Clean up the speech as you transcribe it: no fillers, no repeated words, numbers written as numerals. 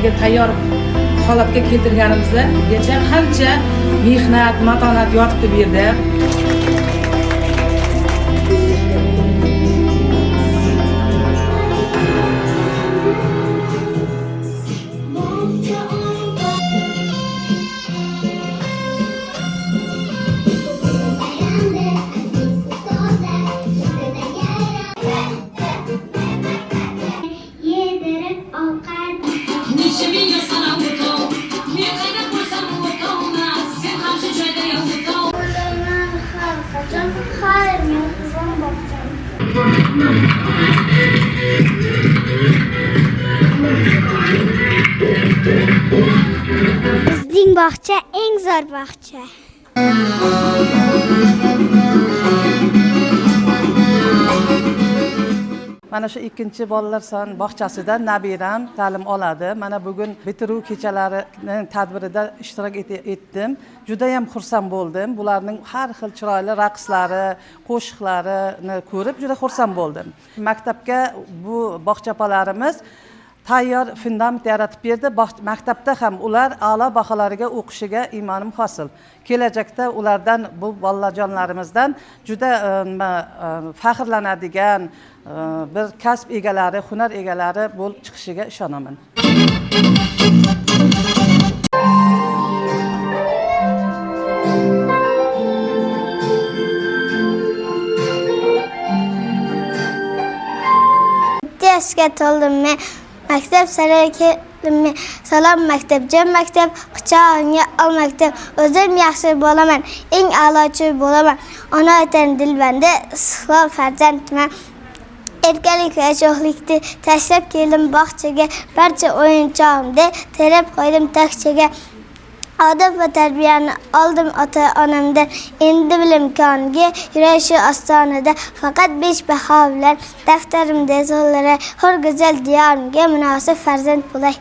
o'qishga tayyor holatga keltirganimizgacha qancha mehnat, matonat yotibdi bu yerda. Bizning bog'cha eng zo'r bog'cha. Mana shu ikkinchi bolalar son bog'chasida nabiram ta'lim oladi. Mana bugun bitiruv kechalarining tadbirida ishtirok etdim. Juda ham xursand bo'ldim. Bularning har xil chiroyli raqslari, qo'shiqlarini ko'rib juda xursand bo'ldim. Maktabga bu bog'chapalarimiz tayyor fundament yaratib berdi. Maktabda ham ular a'lo baholarga o'qishiga imonim hosil. Kelajakda ulardan bu bolajonlarimizdan juda faxrlanadigan bir kasb egalari, hunar egalari bo'lib chiqishiga ishonaman. Yaşga to'ldim men. Maktab sari keldim. Salom maktabjon maktab, quchog'ingga ol maktab. O'zim yaxshi bo'laman, eng a'lochi bo'laman. Ona vatan dilbanda, istiqlol farzandman. Erkalik va sho'xlikni tashlab keldim bog'chaga. Barcha o'yinchog'imni terib qo'ydim tokchaga. Adab va tarbiyani oldim ota-onamdan. Endi bilim koniga yuray shu ostonada. Faqat 5 baho bilan daftarimda yoziladi. Hur go'zal diyorimga munosib farzand bo'lay.